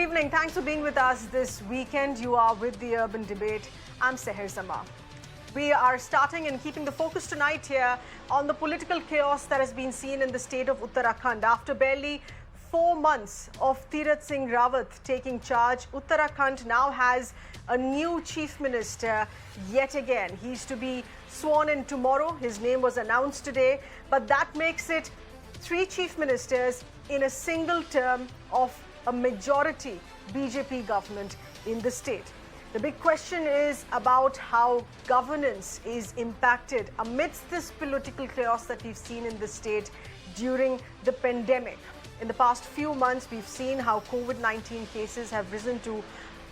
evening. Thanks for being with us this weekend. You are with the Urban Debate. I'm Sahar Zaman. We are starting and keeping the focus tonight here on the political chaos that has been seen in the state of Uttarakhand. After barely 4 months of Tirath Singh Rawat taking charge, Uttarakhand now has a new chief minister yet again. He's to be sworn in tomorrow. His name was announced today, but that makes it 3 chief ministers in a single term of a majority BJP government in the state. The big question is about how governance is impacted amidst this political chaos that we've seen in the state during the pandemic. In the past few months, we've seen how COVID-19 cases have risen to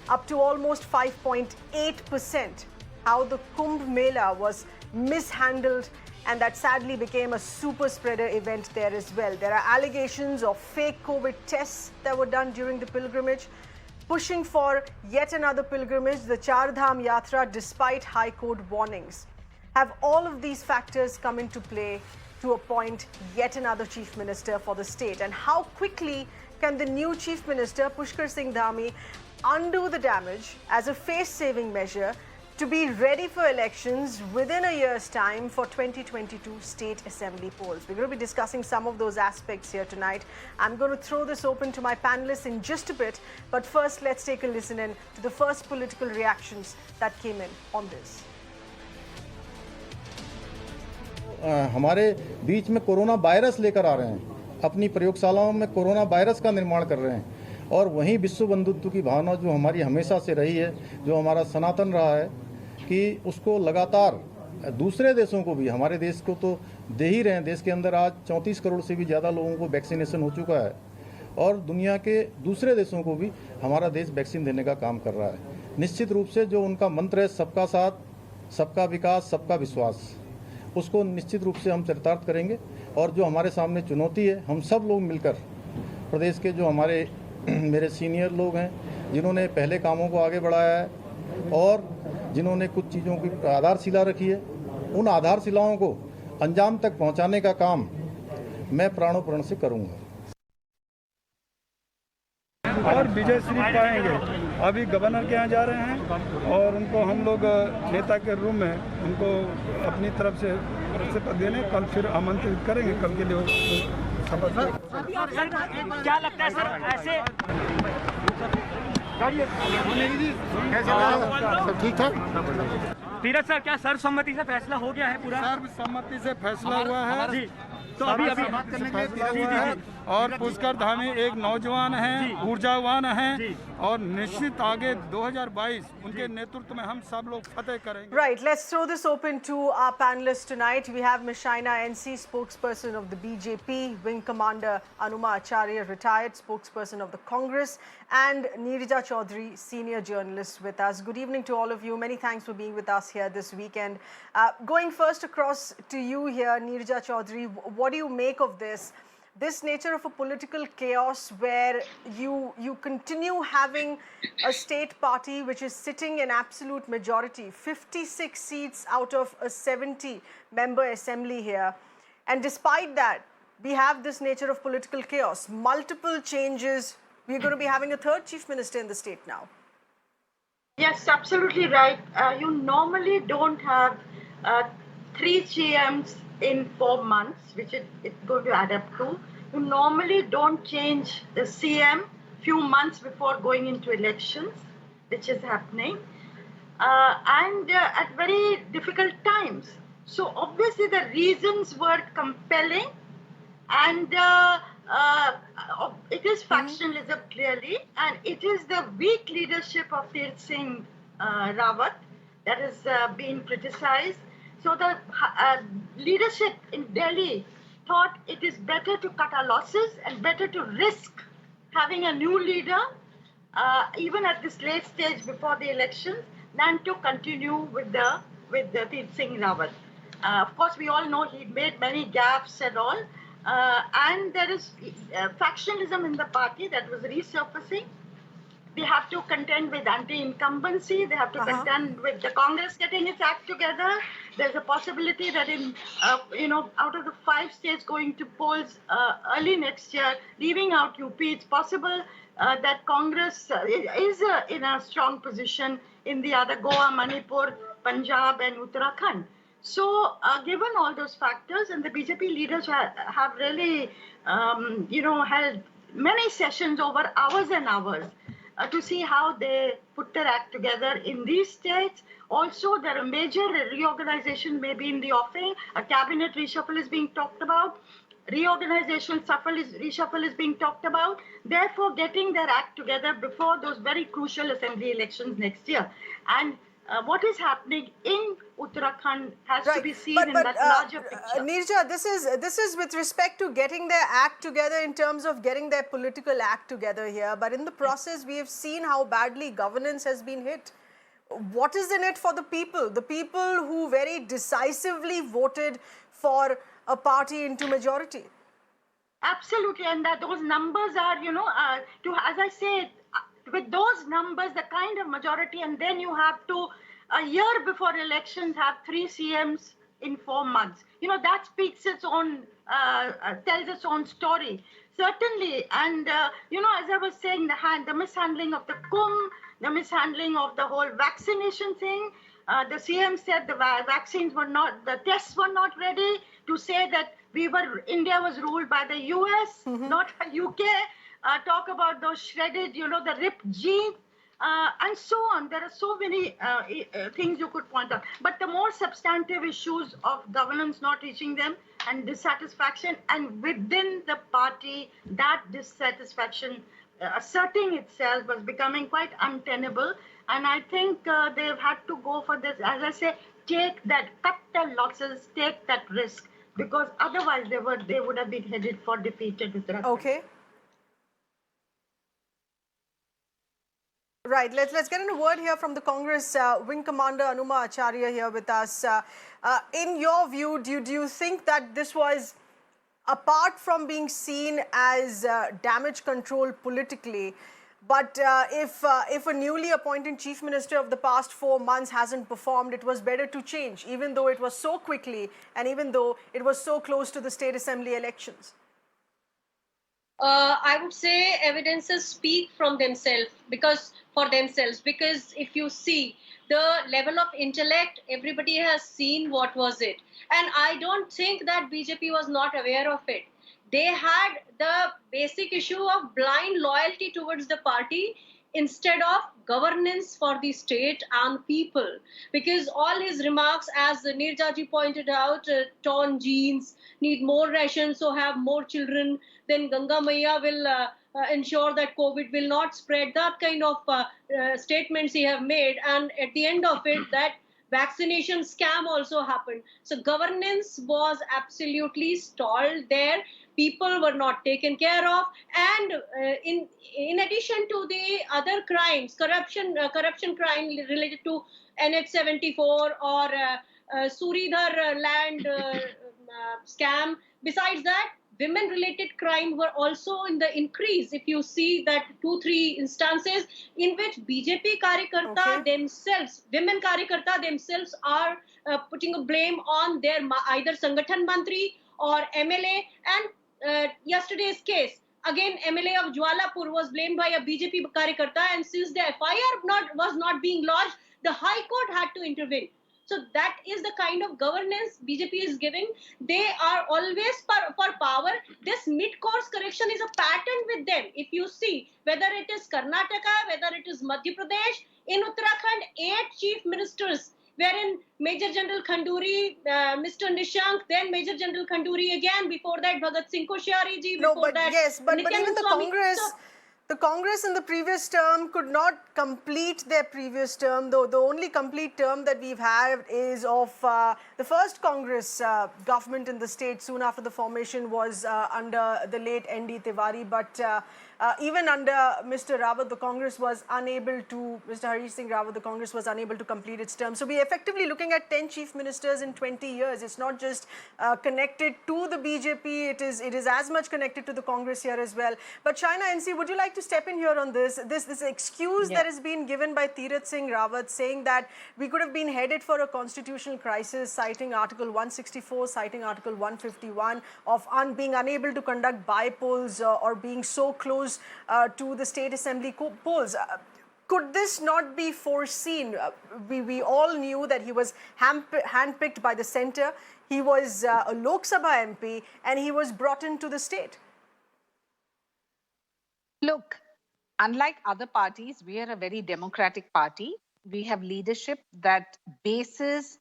up to almost 5.8%, how the Kumbh Mela was mishandled, and that sadly became a super spreader event there as well. There are allegations of fake COVID tests that were done during the pilgrimage, pushing for yet another pilgrimage, the Char Dham Yatra, despite High Court warnings. Have all of these factors come into play to appoint yet another chief minister for the state? And how quickly can the new chief minister, Pushkar Singh Dhami, undo the damage as a face-saving measure to be ready for elections within a year's time for 2022 state assembly polls? We're going to be discussing some of those aspects here tonight. I'm going to throw this open to my panelists in just a bit, but first let's take a listen in to the first political reactions that came in on this. हमारे बीच में corona virus लेकर आ रहे हैं, अपनी प्रयोगशालाओं में corona virus का निर्माण कर रहे हैं, और वहीं विश्व बंधुत्व की भावना जो हमारी हमेशा से रही है, जो हमारा सनातन रहा है, कि उसको लगातार दूसरे देशों को भी, हमारे देश को तो दे ही रहे हैं। देश के अंदर आज 34 करोड़ से भी ज़्यादा लोगों को वैक्सीनेशन हो चुका है, और दुनिया के दूसरे देशों को भी हमारा देश वैक्सीन देने का काम कर रहा है। निश्चित रूप से जो उनका मंत्र है, सबका साथ, सबका विकास, सबका विश्वास, उसको निश्चित रूप से हम चरितार्थ करेंगे। और जो हमारे सामने चुनौती है, हम सब लोग मिलकर, प्रदेश के जो हमारे मेरे सीनियर लोग हैं, जिन्होंने पहले कामों को आगे बढ़ाया है और जिन्होंने कुछ चीज़ों की आधारशिला रखी है, उन आधारशिलाओं को अंजाम तक पहुंचाने का काम मैं प्राणों प्रण से करूंगा। और विजय श्री पाएंगे। अभी गवर्नर के यहाँ जा रहे हैं और उनको हम लोग नेता के रूम में उनको अपनी तरफ से देने कल फिर आमंत्रित करेंगे। कल के लिए क्या लगता है सर, ऐसे ठीक ठाक तीरथ सर, क्या सर्वसम्मति से फैसला हो गया है? पूरा सर्वसम्मति से फैसला हुआ है जी। तो अभी और पुष्कर धामी एक नौजवान हैं, ऊर्जावान हैं, और निश्चित आगे 2022 उनके नेतृत्व में हम सब लोग फतेह करेंगे। Right, let's throw this open to our panelists tonight. We have Ms. Shaina NC, spokesperson of the BJP, Wing Commander Anuma Acharya, retired spokesperson of the Congress, and Neerja Chaudhary, senior journalist with us. Good evening to all of you. Many thanks for being with us here this weekend. Going first across to you here, Neerja Chaudhary, what do you make of this nature of a political chaos where you continue having a state party which is sitting in absolute majority, 56 seats out of a 70-member assembly here, and despite that we have this nature of political chaos, multiple changes. We're going to be having a 3rd chief minister in the state now. Yes, absolutely right. You normally don't have 3 CMs in 4 months, which it's going to add up to. You normally don't change the CM few months before going into elections, which is happening, and at very difficult times. So obviously the reasons were compelling, and it is factionalism clearly, and it is the weak leadership of Tirath Singh Rawat that is being criticized. So the leadership in Delhi thought it is better to cut our losses and better to risk having a new leader, even at this late stage before the elections, than to continue with the Tirath Singh Rawat. Of course, we all know he made many gaffes and all, and there is factionalism in the party that was resurfacing. They have to contend with anti-incumbency. They have to contend with the Congress getting its act together. There's a possibility that in, out of the 5 states going to polls early next year, leaving out UP, it's possible that Congress is in a strong position in the other Goa, Manipur, Punjab and Uttarakhand. So given all those factors, and the BJP leaders have really, held many sessions over hours and hours to see how they put their act together in these states. Also, there are major reorganization may be in the offing. A cabinet reshuffle is being talked about. Reorganization reshuffle is being talked about. Therefore, getting their act together before those very crucial assembly elections next year. And what is happening in Uttarakhand has to be seen in that larger picture. Neerja, this is with respect to getting their act together in terms of getting their political act together here. But in the process, we have seen how badly governance has been hit. What is in it for the people? The people who very decisively voted for a party into majority. Absolutely, and that those numbers are, as I say, with those numbers, the kind of majority, and then you have to, a year before elections, have 3 CMs in 4 months. That speaks its own, tells its own story. Certainly, and, as I was saying, the mishandling of the Kumbh, the mishandling of the whole vaccination thing, the CM said the vaccines were not, the tests were not ready, to say that India was ruled by the US, not UK. Talk about those shredded, the ripped jeans, and so on. There are so many things you could point out. But the more substantive issues of governance not reaching them and dissatisfaction, and within the party, that dissatisfaction asserting itself was becoming quite untenable. And I think they've had to go for this, as I say, cut their losses, take that risk, because otherwise they would have been headed for defeat at Uttarakhand. Okay. Right, let's get in a word here from the Congress Wing Commander Anuma Acharya here with us. In your view, do you think that this was, apart from being seen as damage control politically, but if a newly appointed chief minister of the past 4 months hasn't performed, it was better to change, even though it was so quickly and even though it was so close to the state assembly elections? I would say evidences speak from themselves, because if you see the level of intellect, everybody has seen what was it. And I don't think that BJP was not aware of it. They had the basic issue of blind loyalty towards the party instead of governance for the state and people. Because all his remarks, as Neerja ji pointed out, torn jeans, need more rations, so have more children, then Ganga Maiya will ensure that COVID will not spread, that kind of statements he have made. And at the end of it, that vaccination scam also happened. So governance was absolutely stalled there. People were not taken care of, and in addition to the other crimes, corruption crime related to NH-74 or Suridhar land scam. Besides that, women-related crime were also in the increase. If you see that 2-3 instances in which BJP Karyakarta themselves, women Karyakarta themselves are putting a blame on their either Sangathan Mantri or MLA. And yesterday's case, again, MLA of Jwalapur was blamed by a BJP Karyakarta, and since the FIR was not being lodged, the High Court had to intervene. So that is the kind of governance BJP is giving. They are always for power. This mid-course correction is a pattern with them. If you see, whether it is Karnataka, whether it is Madhya Pradesh, in Uttarakhand, 8 chief ministers, wherein Major General Khanduri, Mr. Nishank, then Major General Khanduri again, before that Bhagat Singh Koshyari ji, before that but even the Congress... The Congress in the previous term could not complete their previous term, though the only complete term that we've had is of the first Congress government in the state soon after the formation was under the late N.D. Tiwari. But even under Mr. Rawat, the Congress was unable to, Mr. Harish Singh Rawat, the Congress was unable to complete its term. So we're effectively looking at 10 chief ministers in 20 years. It's not just connected to the BJP, it is as much connected to the Congress here as well. But Shaina NC, would you like to step in here on this excuse that has been given by Tirath Singh Rawat, saying that we could have been headed for a constitutional crisis, citing Article 164, citing Article 151 of being unable to conduct by-polls or being so close to the state assembly polls. Could this not be foreseen? We all knew that he was handpicked by the centre. He was a Lok Sabha MP and he was brought into the state. Look, unlike other parties, we are a very democratic party. We have leadership that bases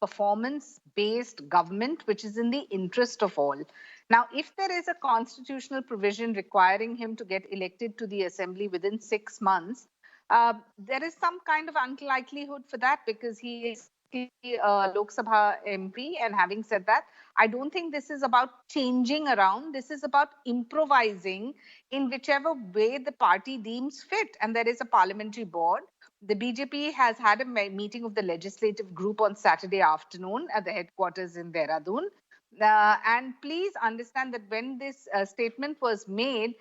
performance-based government, which is in the interest of all. Now, if there is a constitutional provision requiring him to get elected to the assembly within 6 months, there is some kind of unlikelihood for that because he is a Lok Sabha MP. And having said that, I don't think this is about changing around. This is about improvising in whichever way the party deems fit. And there is a parliamentary board. The BJP has had a meeting of the legislative group on Saturday afternoon at the headquarters in Dehradun. And please understand that when this statement was made,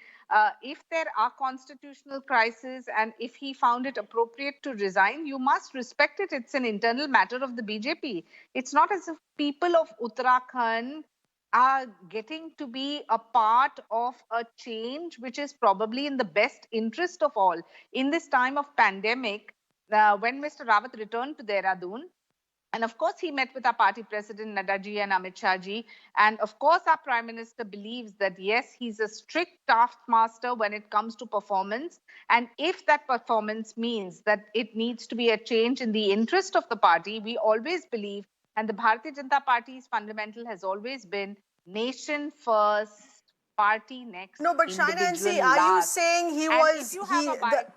if there are constitutional crises and if he found it appropriate to resign, you must respect it. It's an internal matter of the BJP. It's not as if people of Uttarakhand are getting to be a part of a change which is probably in the best interest of all. In this time of pandemic, when Mr. Rawat returned to Dehradun, and of course, he met with our party president, Nadda ji and Amit Shah ji. And of course, our prime minister believes that, yes, he's a strict taskmaster when it comes to performance. And if that performance means that it needs to be a change in the interest of the party, we always believe, and the Bharatiya Janata Party's fundamental has always been nation first, party next. No, but Shaina NC, are you saying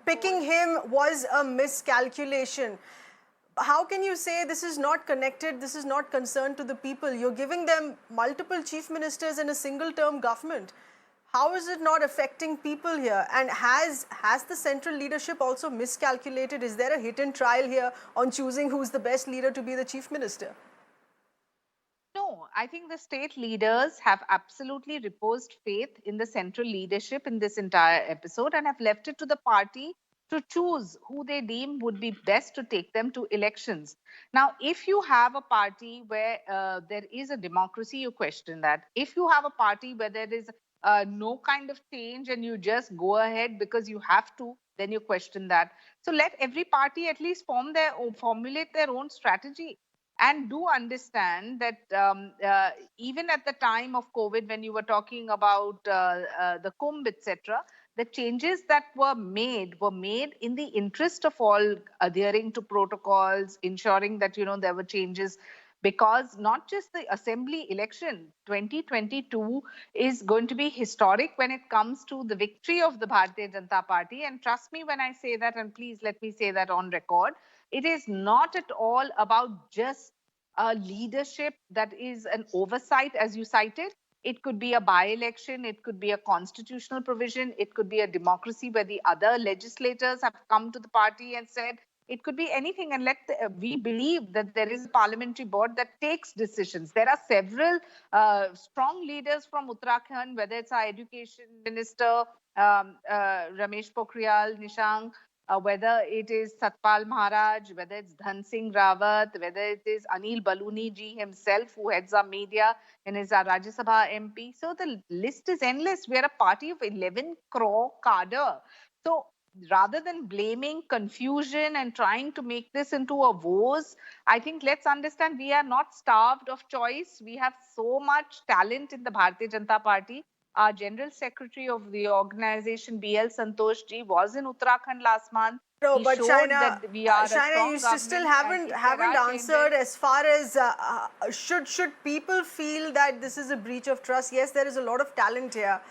picking him was a miscalculation? How can you say this is not connected, this is not concerned to the people? You're giving them multiple chief ministers in a single-term government. How is it not affecting people here? And has the central leadership also miscalculated? Is there a hit and trial here on choosing who's the best leader to be the chief minister? No, I think the state leaders have absolutely reposed faith in the central leadership in this entire episode and have left it to the party to choose who they deem would be best to take them to elections. Now, if you have a party where there is a democracy, you question that. If you have a party where there is no kind of change and you just go ahead because you have to, then you question that. So let every party at least formulate their own strategy. And do understand that even at the time of COVID, when you were talking about the Kumbh, etc., the changes that were made in the interest of all, adhering to protocols, ensuring that, there were changes, because not just the assembly election, 2022 is going to be historic when it comes to the victory of the Bharatiya Janata Party. And trust me when I say that, and please let me say that on record, it is not at all about just a leadership that is an oversight, as you cited. It could be a by-election, it could be a constitutional provision, it could be a democracy where the other legislators have come to the party and said, it could be anything. And we believe that there is a parliamentary board that takes decisions. There are several strong leaders from Uttarakhand, whether it's our education minister, Ramesh Pokhriyal Nishank, whether it is Satpal Maharaj, whether it's Dhan Singh Rawat, whether it is Anil Baluni ji himself, who heads our media and is our Rajya Sabha MP. So the list is endless. We are a party of 11 crore cadre. So rather than blaming confusion and trying to make this into a woes, I think let's understand we are not starved of choice. We have so much talent in the Bharatiya Janata Party. Our General Secretary of the organization, BL Santosh ji, was in Uttarakhand last month. No, he but Shaina, you still haven't answered as far as should people feel that this is a breach of trust? Yes, there is a lot of talent here,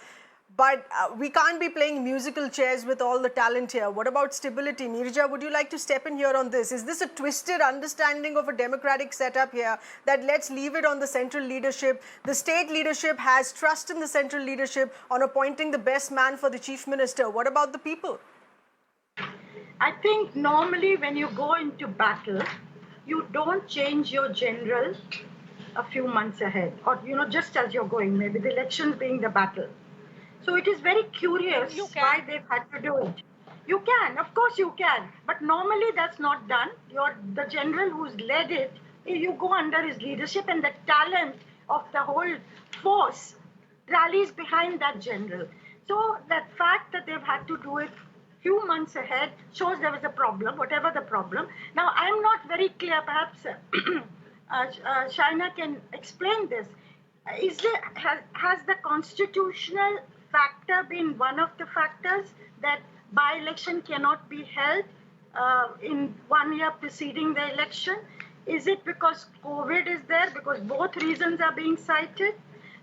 but we can't be playing musical chairs with all the talent here. What about stability? Neerja, would you like to step in here on this? Is this a twisted understanding of a democratic setup here that let's leave it on the central leadership? The state leadership has trust in the central leadership on appointing the best man for the chief minister. What about the people? I think normally when you go into battle, you don't change your general a few months ahead, or just as you're going, maybe the elections being the battle. So it is very curious why they've had to do it. You can, of course you can, but normally that's not done. The general who's led it you go under his leadership, and the talent of the whole force rallies behind that general. So that fact that they've had to do it few months ahead shows there was a problem, whatever the problem. Now, I'm not very clear, perhaps Shaina can explain this. Has the constitutional factor been one of the factors that by-election cannot be held in 1 year preceding the election? Is it because COVID is there? Because both reasons are being cited.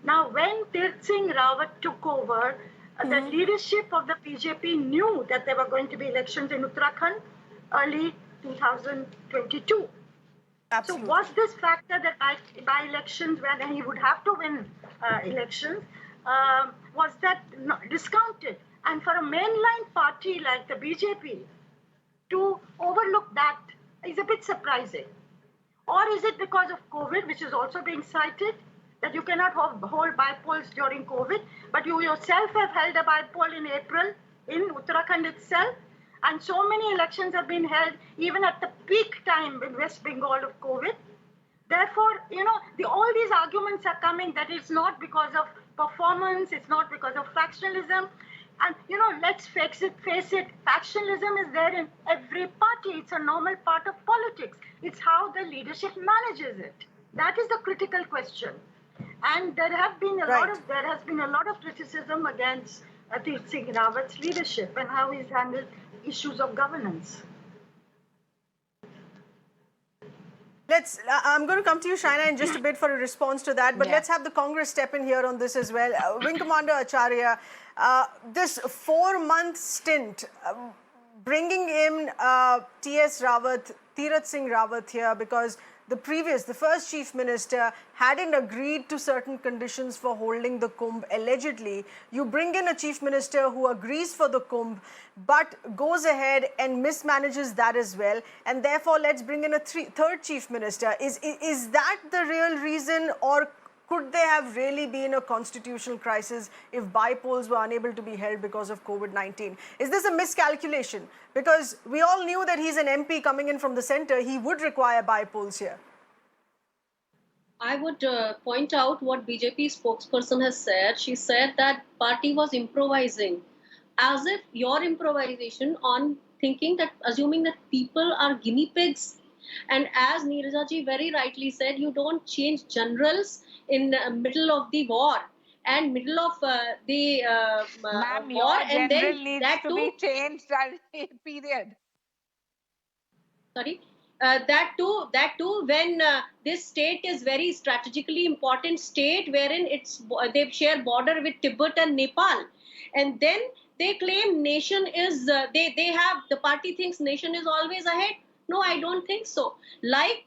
Now, when Tirath Singh Rawat took over, the leadership of the BJP knew that there were going to be elections in Uttarakhand early 2022. Absolutely. So was this factor that by elections, when he would have to win elections, was that discounted? And for a mainline party like the BJP to overlook that is a bit surprising. Or is it because of COVID, which is also being cited, that you cannot hold by-polls during COVID, but you yourself have held a by-poll in April in Uttarakhand itself, and so many elections have been held even at the peak time in West Bengal of COVID. Therefore, all these arguments are coming that it's not because of performance, it's not because of factionalism. And, let's face it, factionalism is there in every party. It's a normal part of politics. It's how the leadership manages it. That is the critical question. And there has been a lot of criticism against Tirath Singh Rawat's leadership and how he's handled issues of governance. I'm going to come to you, Shaina, in just a bit for a response to that. But let's have the Congress step in here on this as well. Wing Commander Acharya, this 4-month stint, bringing in T.S. Rawat, Tirath Singh Rawat here, because the first chief minister hadn't agreed to certain conditions for holding the Kumbh, allegedly. You bring in a chief minister who agrees for the Kumbh, but goes ahead and mismanages that as well. And therefore, let's bring in a third chief minister. Is that the real reason, or could there have really been a constitutional crisis if by-polls were unable to be held because of COVID-19? Is this a miscalculation? Because we all knew that he's an MP coming in from the centre. He would require by-polls here. I would point out what BJP spokesperson has said. She said that party was improvising, as if your improvisation on assuming that people are guinea pigs. And as Neeraja ji very rightly said, you don't change generals in the middle of the war and middle of the war, and then needs that to be changed. Period. Sorry. That too when this state is very strategically important state, wherein they share border with Tibet and Nepal, and then they claim nation is the party thinks nation is always ahead. No, I don't think so. Like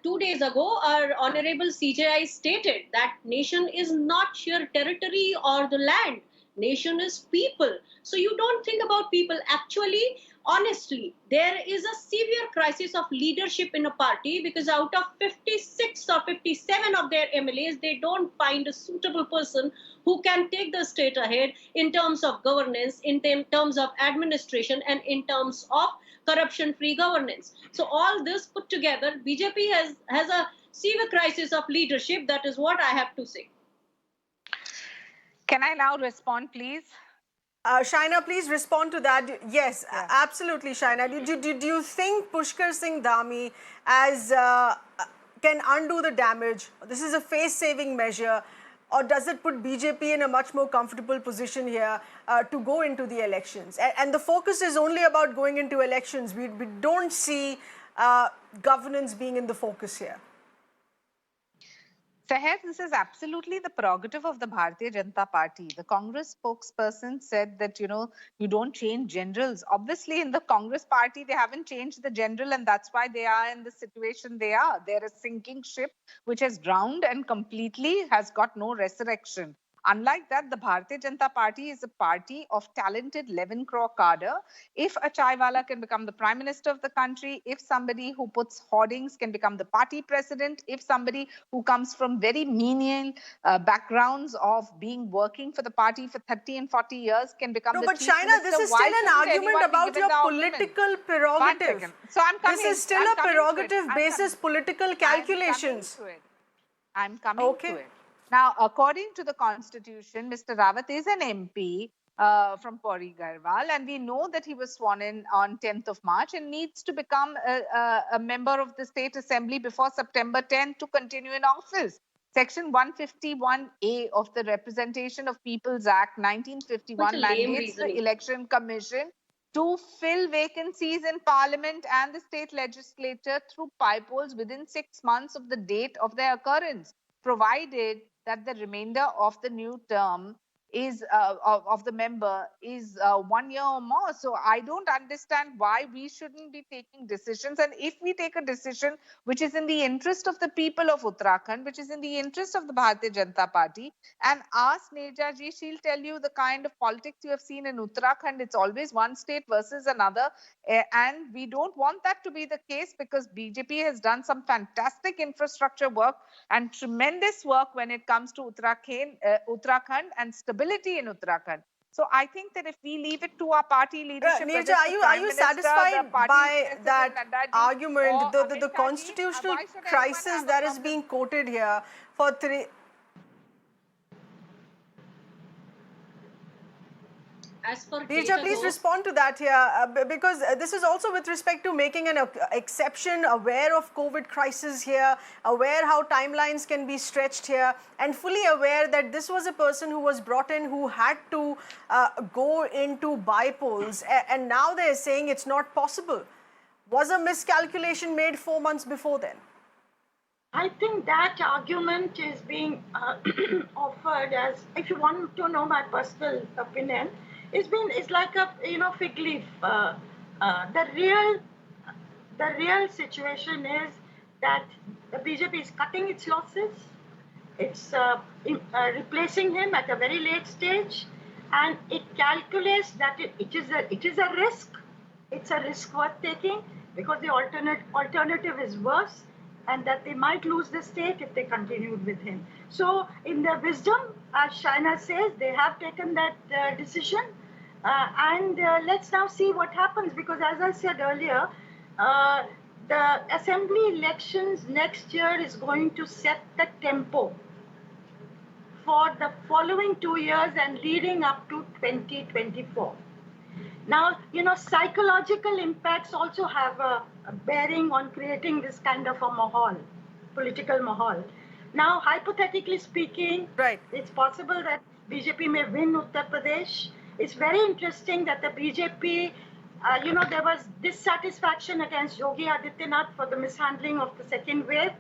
2 days ago, our Honorable CJI stated that nation is not sheer territory or the land. Nation is people. So you don't think about people. Actually, honestly, there is a severe crisis of leadership in a party, because out of 56 or 57 of their MLAs, they don't find a suitable person who can take the state ahead in terms of governance, in terms of administration, and in terms of corruption-free governance. So all this put together, BJP has a severe crisis of leadership. That is what I have to say. Can I now respond, please? Shaina, please respond to that. Yes, absolutely, Shaina. Do you think Pushkar Singh Dhami can undo the damage? This is a face-saving measure, or does it put BJP in a much more comfortable position here to go into the elections? And the focus is only about going into elections. We don't see governance being in the focus here. Sahar, this is absolutely the prerogative of the Bharatiya Janata Party. The Congress spokesperson said that, you don't change generals. Obviously, in the Congress party, they haven't changed the general, and that's why they are in the situation they are. They're a sinking ship which has drowned and completely has got no resurrection. Unlike that, the Bharatiya Janata Party is a party of talented 11 crore cadre. If a chaiwala can become the prime minister of the country, if somebody who puts hoardings can become the party president, if somebody who comes from very menial backgrounds of working for the party for 30 and 40 years can become No, the but chief Shaina, minister, this is why still an shouldn't argument anyone be about given your the argument? political 1 prerogative. second. So I'm coming. This is still I'm a coming to it. prerogative basis political calculations. I'm coming to it. Now, according to the constitution, Mr. Rawat is an MP from Pauri Garhwal, and we know that he was sworn in on 10th of March and needs to become a member of the state assembly before September 10th to continue in office. Section 151A of the Representation of People's Act 1951 mandates the Election Commission to fill vacancies in Parliament and the state legislature through polls within 6 months of the date of their occurrence, provided that the remainder of the new term is of the member is 1 year or more. So I don't understand why we shouldn't be taking decisions. And if we take a decision which is in the interest of the people of Uttarakhand, which is in the interest of the Bharatiya Janata Party, and ask Neja ji, she'll tell you the kind of politics you have seen in Uttarakhand. It's always one state versus another. And we don't want that to be the case, because BJP has done some fantastic infrastructure work and tremendous work when it comes to Uttarakhand and stability in Uttarakhand. So I think that if we leave it to our party leadership, Neja, are you satisfied by that argument, the constitutional crisis that is being quoted here for Neja, please respond to that here, because this is also with respect to making an exception, aware of COVID crisis here, aware how timelines can be stretched here, and fully aware that this was a person who was brought in who had to go into polls, and now they're saying it's not possible. Was a miscalculation made 4 months before then? I think that argument is being offered as, if you want to know my personal opinion, it's like a fig leaf. The real situation is that the BJP is cutting its losses. It's replacing him at a very late stage, and it calculates that it is a risk. It's a risk worth taking, because the alternative is worse, and that they might lose the state if they continued with him. So in their wisdom, as Shaina says, they have taken that decision. And let's now see what happens, because as I said earlier, the assembly elections next year is going to set the tempo for the following 2 years and leading up to 2024. Now, psychological impacts also have a bearing on creating this kind of a political mahal. Now, hypothetically speaking, it's possible that BJP may win Uttar Pradesh. It's very interesting that the BJP, there was dissatisfaction against Yogi Adityanath for the mishandling of the second wave.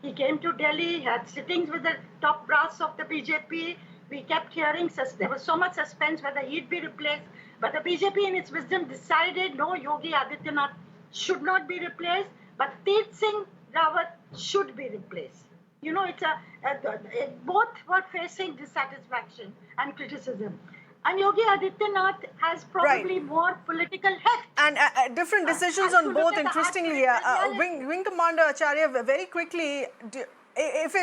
He came to Delhi, had sittings with the top brass of the BJP. We kept hearing, there was so much suspense whether he'd be replaced. But the BJP, in its wisdom, decided no, Yogi Adityanath should not be replaced, but Tirath Singh Rawat should be replaced. Both were facing dissatisfaction and criticism. And Yogi Adityanath has probably more political heft. And different decisions on both, interestingly. Wing Commander Acharya, very quickly, if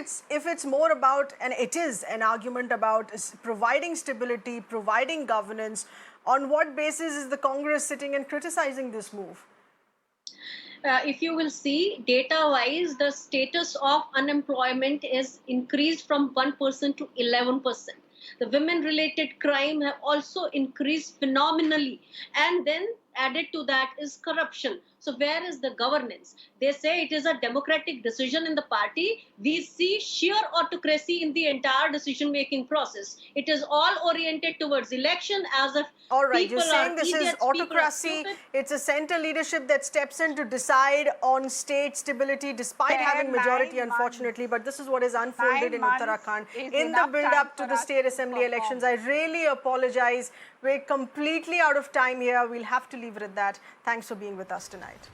it's more about, and it is an argument about providing stability, providing governance, on what basis is the Congress sitting and criticizing this move? If you will see, data-wise, the status of unemployment is increased from 1% to 11%. The women-related crime have also increased phenomenally. And then added to that is corruption. So where is the governance? They say it is a democratic decision in the party. We see sheer autocracy in the entire decision-making process. It is all oriented towards election, as if all right, you're saying this is autocracy. It's a center leadership that steps in to decide on state stability despite having majority, unfortunately. But this is what is unfolded in Uttarakhand in the build-up to the state assembly elections. I really apologize. We're completely out of time here. We'll have to leave it at that. Thanks for being with us tonight.